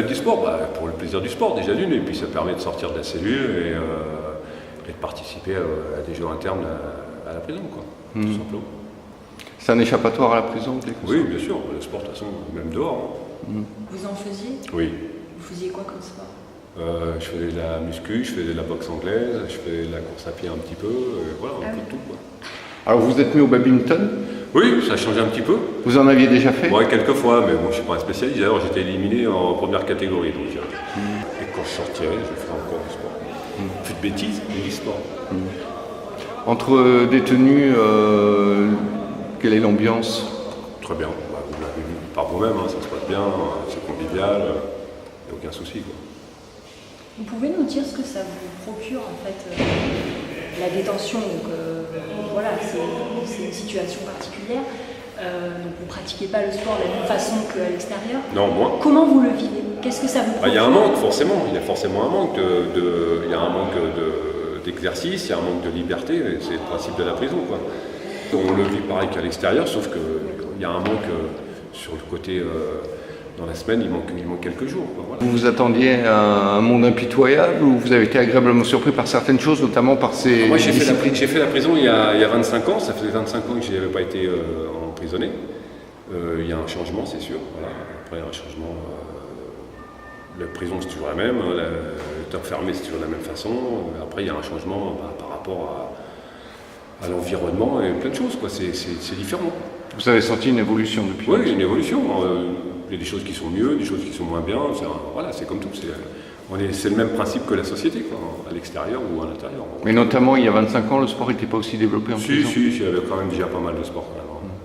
fête du sport, pour le plaisir du sport déjà d'une, et puis ça permet de sortir de la cellule et de participer à des jeux internes à la prison, quoi, tout simplement. C'est un échappatoire à la prison, Oui, bien sûr, le sport de toute façon, même dehors. Vous en faisiez? Oui. Vous faisiez quoi comme sport? Je faisais de la muscu, je faisais de la boxe anglaise, je faisais de la course à pied un petit peu, voilà, un peu de tout, quoi. Alors vous êtes mis au badminton? Oui, ça a changé un petit peu. Vous en aviez déjà fait? Ouais, quelques fois, mais bon, je ne suis pas un spécialiste. D'ailleurs, j'étais éliminé en première catégorie. Donc, et quand je sortirais, je ferais encore du sport. Plus de bêtises, mais du sport. Entre détenus, quelle est l'ambiance? Très bien. Vous l'avez vu par vous-même, hein, ça se passe bien, c'est convivial, il n'y a aucun souci, quoi. Vous pouvez nous dire ce que ça vous procure en fait la détention, donc voilà, c'est une situation particulière, donc vous ne pratiquez pas le sport de la même façon qu'à l'extérieur. Non, moi. Comment vous le vivez? Qu'est-ce que ça vous procure? Il y a un manque, forcément, il y a forcément un manque il y a un manque d'exercice, il y a un manque de liberté, c'est le principe de la prison, quoi. On le vit pareil qu'à l'extérieur, sauf qu'il y a un manque sur le côté... dans la semaine, il manque quelques jours, quoi, voilà. Vous vous attendiez à un monde impitoyable ou vous avez été agréablement surpris par certaines choses, notamment par ces... Moi, j'ai fait la prison il y a 25 ans. Ça faisait 25 ans que je n'avais pas été emprisonné. Il y a un changement, c'est sûr. Voilà. Après, un changement... la prison, c'est toujours la même. Le temps fermé, c'est toujours de la même façon. Après, il y a un changement par rapport à l'environnement et plein de choses, quoi. C'est différent. Vous avez senti une évolution depuis? Oui, une évolution. Il y a des choses qui sont mieux, des choses qui sont moins bien. Voilà, c'est comme tout. C'est le même principe que la société, quoi, à l'extérieur ou à l'intérieur. Mais notamment, il y a 25 ans, le sport n'était pas aussi développé en prison? Si, il y avait quand même déjà pas mal de sport.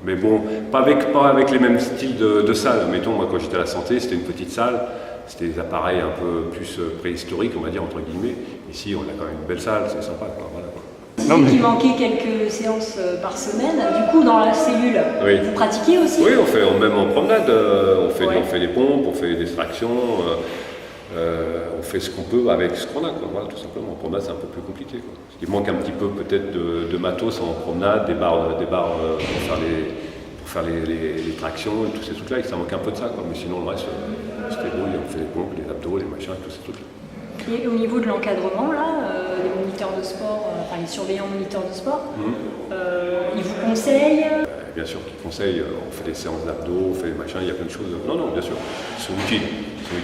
Mais bon, pas avec les mêmes styles de salles. Mettons, moi, quand j'étais à la santé, c'était une petite salle. C'était des appareils un peu plus préhistoriques, on va dire, entre guillemets. Ici, on a quand même une belle salle, c'est sympa, quoi. Voilà, quoi. Il manquait quelques séances par semaine. Du coup, dans la cellule, oui. Vous pratiquez aussi? Oui, même en promenade, on fait des pompes, on fait des distractions, on fait ce qu'on peut avec ce qu'on a, quoi. Voilà, tout simplement. En promenade, c'est un peu plus compliqué, quoi. Il manque un petit peu peut-être de matos en promenade, des barres pour faire les tractions, tous ces trucs-là, ça manque un peu de ça, quoi. Mais sinon, le reste, se débrouille, on fait les pompes, les abdos, les machins, tous ces trucs-là. Et au niveau de l'encadrement, là, les moniteurs de sport, enfin les surveillants moniteurs de sport, ils vous conseillent? Bien sûr qu'ils conseillent, on fait des séances d'abdos, on fait des machins, il y a plein de choses. Non, bien sûr, ils sont utiles.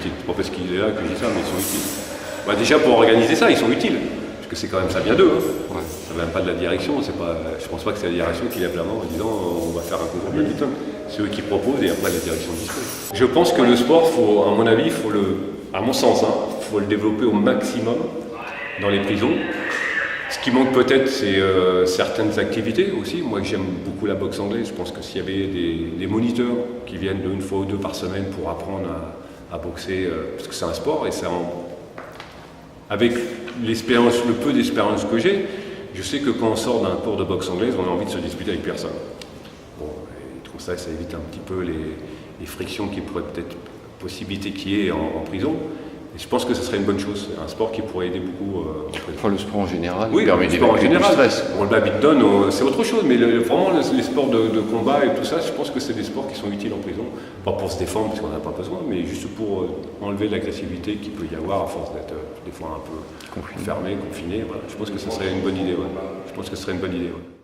C'est pas parce qu'il est là que je dis ça, mais ils sont utiles. Déjà pour organiser ça, ils sont utiles, parce que c'est quand même ça vient d'eux. Hein. Ouais. Ça vient pas de la direction, je pense pas que c'est la direction qui lève la main en disant on va faire un concours de badminton. C'est eux qui proposent et après la direction dispose. Je pense que le sport, à mon avis, à mon sens, faut le développer au maximum dans les prisons. Ce qui manque peut-être, c'est certaines activités aussi. Moi, j'aime beaucoup la boxe anglaise. Je pense que s'il y avait des moniteurs qui viennent une fois ou deux par semaine pour apprendre à boxer, parce que c'est un sport, et avec le peu d'expérience que j'ai, je sais que quand on sort d'un cours de boxe anglaise, on a envie de se disputer avec personne. Bon, et comme ça évite un petit peu les frictions qui pourraient peut-être possibilité qu'il y ait en prison. Et je pense que ce serait une bonne chose, un sport qui pourrait aider beaucoup. Enfin, le sport en général, oui, permet d'évacuer du stress. Bon, le badminton, c'est autre chose, mais vraiment les sports de combat et tout ça, je pense que c'est des sports qui sont utiles en prison. Pas pour se défendre, parce qu'on n'a pas besoin, mais juste pour enlever l'agressivité qu'il peut y avoir à force d'être des fois un peu fermé, confiné. Voilà. Je pense que ce serait une bonne idée. Ouais. Je pense que ce serait une bonne idée. Ouais.